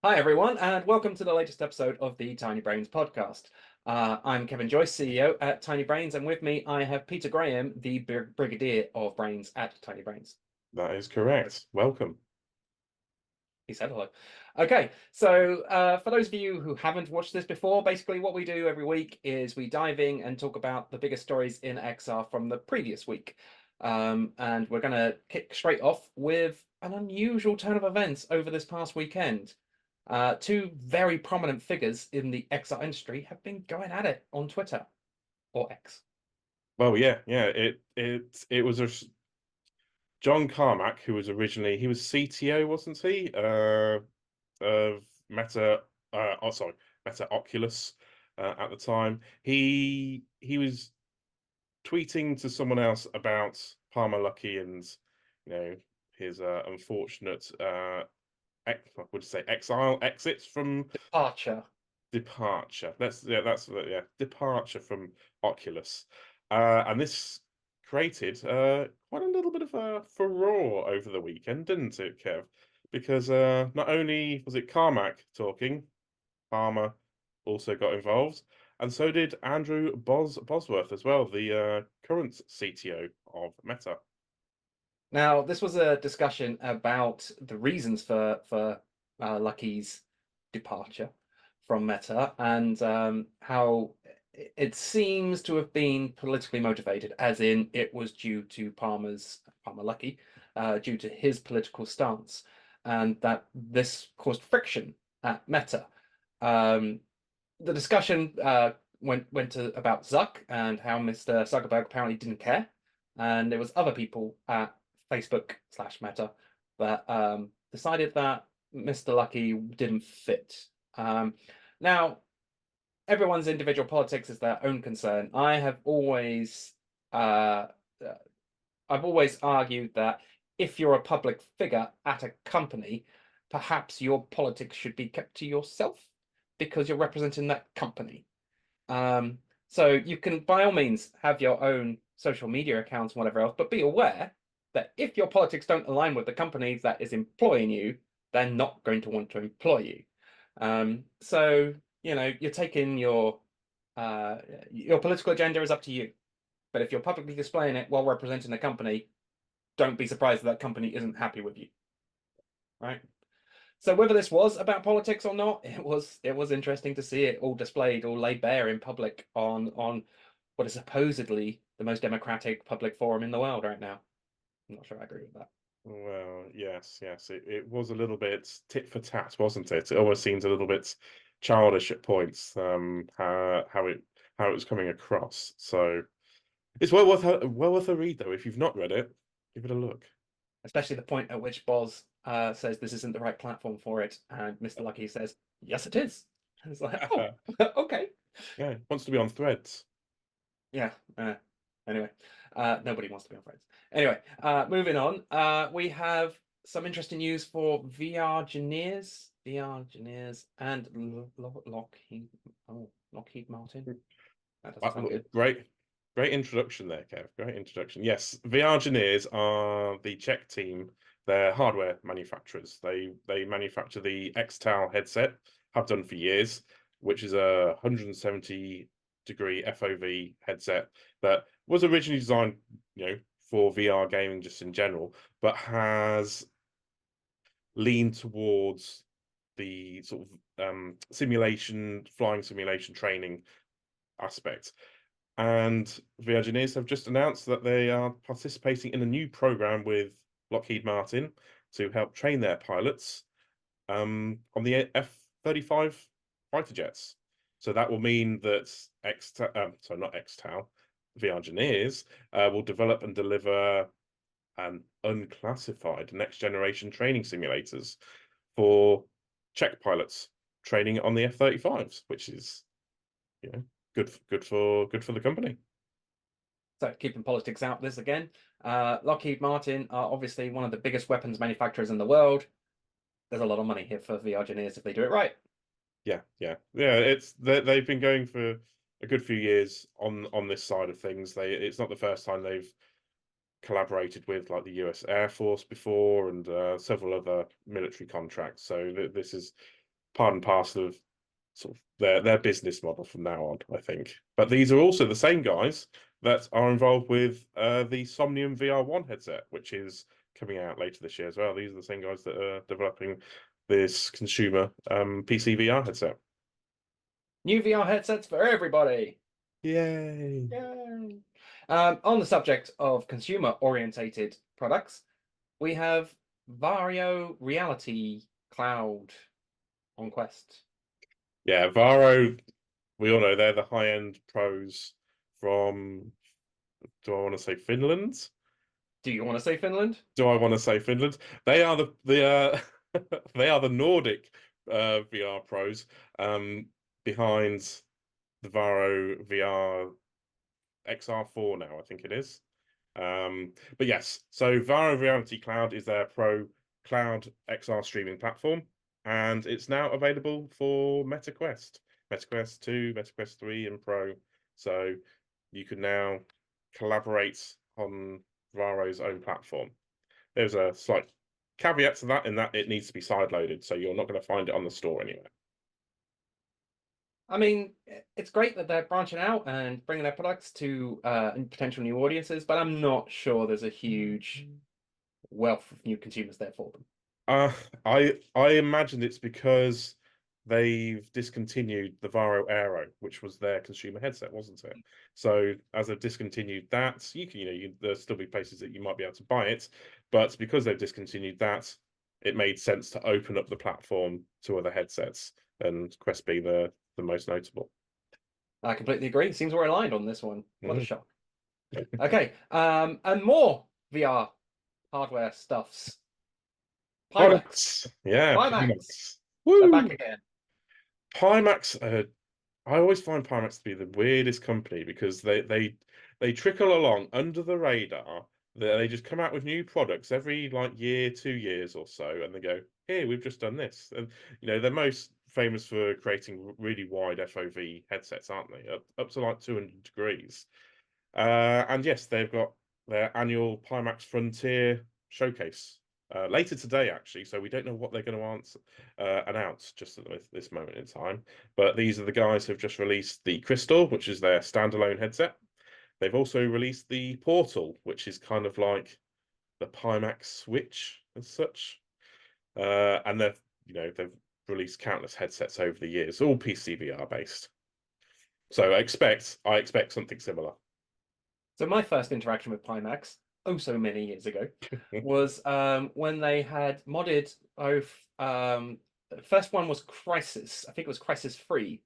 Hi, everyone, and welcome to the latest episode of the Tiny Brains podcast. I'm Kevin Joyce, CEO at Tiny Brains, and with me I have Peter Graham, the Brigadier of Brains at Tiny Brains. That is correct. Welcome. He said hello. Okay, so for those of you who haven't watched this before, basically what we do every week is we dive in and talk about the biggest stories in XR from the previous week. And we're going to kick straight off with an unusual turn of events over this past weekend. Two very prominent figures in the XR industry have been going at it on Twitter, or X. Well, yeah. It was John Carmack, who was he was CTO, wasn't he? Of Meta. Meta Oculus at the time. He was tweeting to someone else about Palmer Luckey and his unfortunate what would you say, exits from departure. Departure from Oculus, and this created quite a little bit of a furore over the weekend, didn't it, Kev? Because not only was it Carmack talking, Palmer also got involved, and so did Andrew Bosworth as well, the current CTO of Meta. Now, this was a discussion about the reasons for Luckey's departure from Meta and how it seems to have been politically motivated, as in it was due to Palmer Luckey, due to his political stance, and that this caused friction at Meta. The discussion went to about Zuck and how Mr. Zuckerberg apparently didn't care, and there was other people at Facebook/Meta that decided that Mr. Luckey didn't fit. Now, everyone's individual politics is their own concern. I've always argued that if you're a public figure at a company, perhaps your politics should be kept to yourself because you're representing that company. So you can, by all means, have your own social media accounts and whatever else, but be aware that if your politics don't align with the company that is employing you, they're not going to want to employ you. So, you're taking your political agenda is up to you. But if you're publicly displaying it while representing the company, don't be surprised that company isn't happy with you. Right? So whether this was about politics or not, it was interesting to see it all displayed, all laid bare in public on what is supposedly the most democratic public forum in the world right now. I'm not sure I agree with that. Well, yes. It was a little bit tit for tat, wasn't it? It almost seemed a little bit childish at points, how it was coming across. So it's well worth a read, though. If you've not read it, give it a look. Especially the point at which Boz says this isn't the right platform for it, and Mr. Luckey says, yes, it is. And it's like, oh, okay. Yeah, wants to be on Threads. Yeah. Anyway, nobody wants to be on Threads. Anyway, moving on. We have some interesting news for VRgineers, and Lockheed Martin. That doesn't sound good. Great introduction there, Kev. Great introduction. Yes, VRgineers are the Czech team. They're hardware manufacturers. They manufacture the X-Tal headset, have done for years, which is a 170-degree FOV headset that was originally designed, for VR gaming just in general, but has leaned towards the sort of flying simulation training aspect. And VRgineers have just announced that they are participating in a new program with Lockheed Martin to help train their pilots on the F-35 fighter jets. So that will mean that VRgineers will develop and deliver an unclassified next generation training simulators for Czech pilots training on the F-35s, which is, good for the company. So keeping politics out of this again, Lockheed Martin are obviously one of the biggest weapons manufacturers in the world. There's a lot of money here for VRgineers if they do it right. Yeah. They've been going for a good few years on this side of things. It's not the first time they've collaborated with like the US Air Force before and several other military contracts. So this is part and parcel of sort of their business model from now on, I think. But these are also the same guys that are involved with the Somnium VR1 headset, which is coming out later this year as well. These are the same guys that are developing this consumer PC VR headset. New VR headsets for everybody. Yay! Yay. On the subject of consumer-orientated products, we have Vario Reality Cloud on Quest. Yeah, Varo, we all know they're the high-end pros from, do I want to say Finland? Do you want to say Finland? Do I want to say Finland? They are the they are the Nordic VR pros behind the Varo VR XR4 now, I think it is. But yes, so Varo Reality Cloud is their pro cloud XR streaming platform, and it's now available for Meta Quest, Meta Quest 2, Meta Quest 3, and Pro. So you can now collaborate on Varo's own platform. There's a slight caveat to that in that it needs to be sideloaded, so you're not going to find it on the store anywhere. I mean, it's great that they're branching out and bringing their products to potential new audiences, but I'm not sure there's a huge wealth of new consumers there for them. I imagine it's because they've discontinued the Varo Aero, which was their consumer headset, wasn't it? So as they've discontinued that, you can, there'll still be places that you might be able to buy it, but because they've discontinued that, it made sense to open up the platform to other headsets, and Quest being the most notable. I completely agree. Seems we're aligned on this one. What a shock. Yeah. Okay, and more VR hardware stuffs. Pimax. Products. Yeah, Pimax. Woo! They're back again. Pimax, I always find Pimax to be the weirdest company because they trickle along under the radar. They just come out with new products every like year, 2 years or so, and they go, "Here, we've just done this." And they're most famous for creating really wide FOV headsets, aren't they? Up to like 200 degrees. And yes, they've got their annual Pimax Frontier showcase later today, actually. So we don't know what they're going to announce just at this moment in time. But these are the guys who've just released the Crystal, which is their standalone headset. They've also released the Portal, which is kind of like the Pimax Switch as such. And they've released countless headsets over the years, all PCVR based. So I expect something similar. So my first interaction with Pimax, oh so many years ago, was when they had modded both. The first one was Crisis. I think it was Crisis 3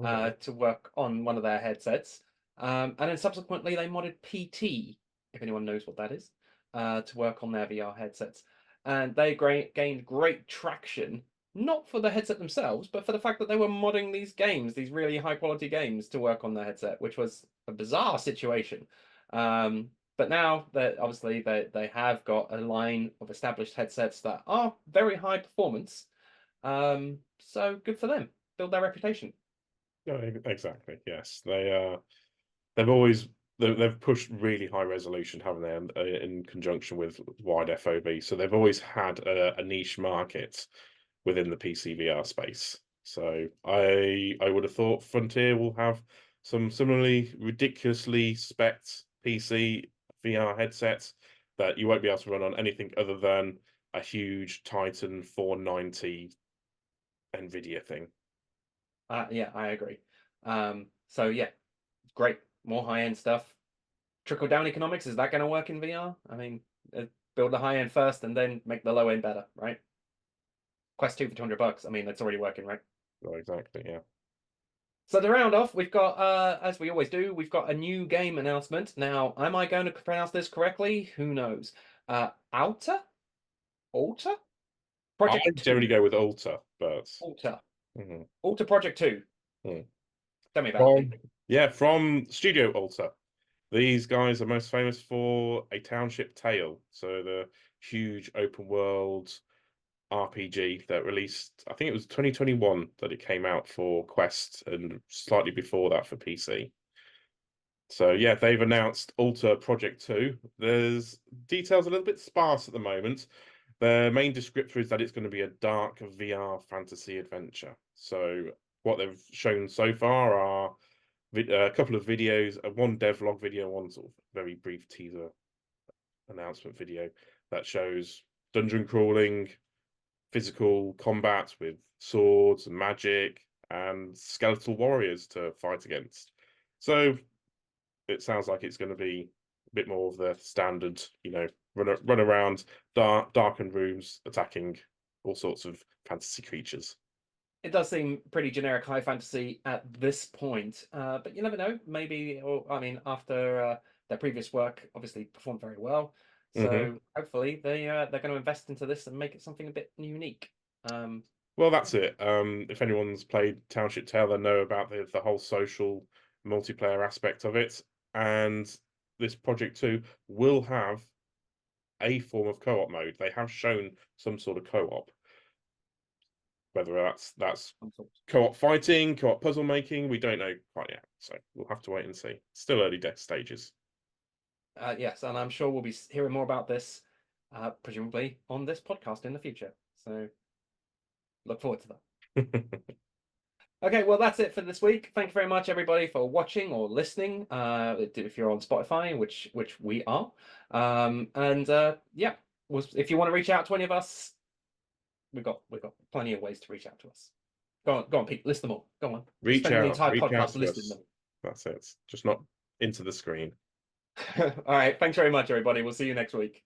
to work on one of their headsets. And then subsequently they modded PT, if anyone knows what that is, to work on their VR headsets. And they gained great traction, not for the headset themselves, but for the fact that they were modding these games, these really high quality games, to work on their headset, which was a bizarre situation. But now that obviously they have got a line of established headsets that are very high performance. So good for them. Build their reputation. Yeah, exactly. Yes, they've pushed really high resolution, haven't they? In conjunction with wide FOV, so they've always had a niche market within the PC VR space. So I would have thought Frontier will have some similarly ridiculously spec'd PC VR headsets that you won't be able to run on anything other than a huge Titan 490 Nvidia thing. Yeah, I agree. So yeah, great. More high-end stuff. Trickle down economics, is that going to work in VR? I mean, build the high end first and then make the low end better, right? Quest 2 for $200. I mean, that's already working, right? Oh, exactly, yeah. So to round off, we've got, as we always do, we've got a new game announcement. Now, am I going to pronounce this correctly? Who knows? Alta? Alta? I Project generally 2. go with Alta, but Alta. Mhm. Alta Project 2. Mm. Tell me about it. From Studio Alta. These guys are most famous for A Township Tale, so the huge open world RPG that released, I think it was 2021 that it came out for Quest, and slightly before that for PC. So yeah, they've announced Alta Project 2. There's details a little bit sparse at the moment. Their main descriptor is that it's going to be a dark VR fantasy adventure. So what they've shown so far are a couple of videos, one devlog video, one sort of very brief teaser announcement video that shows dungeon crawling, physical combat with swords and magic, and skeletal warriors to fight against. So it sounds like it's going to be a bit more of the standard, run around darkened rooms, attacking all sorts of fantasy creatures. It does seem pretty generic high fantasy at this point, but you never know. Maybe, or I mean, after their previous work, obviously performed very well. So hopefully they're going to invest into this and make it something a bit unique. Well, that's it. If anyone's played Township Tale, they know about the whole social multiplayer aspect of it. And this Project 2 will have a form of co-op mode. They have shown some sort of co-op. Whether that's co-op fighting, co-op puzzle making, we don't know quite yet. So we'll have to wait and see. Still early stages. Yes, and I'm sure we'll be hearing more about this, presumably on this podcast in the future. So look forward to that. Okay, well, that's it for this week. Thank you very much, everybody, for watching or listening. If you're on Spotify, which we are, yeah, if you want to reach out to any of us, we've got plenty of ways to reach out to us. Go on, Pete. List them all. Go on. Reach Spending out. the entire Reach out podcast to listing us. them. That's it. Just not into the screen. All right. Thanks very much, everybody. We'll see you next week.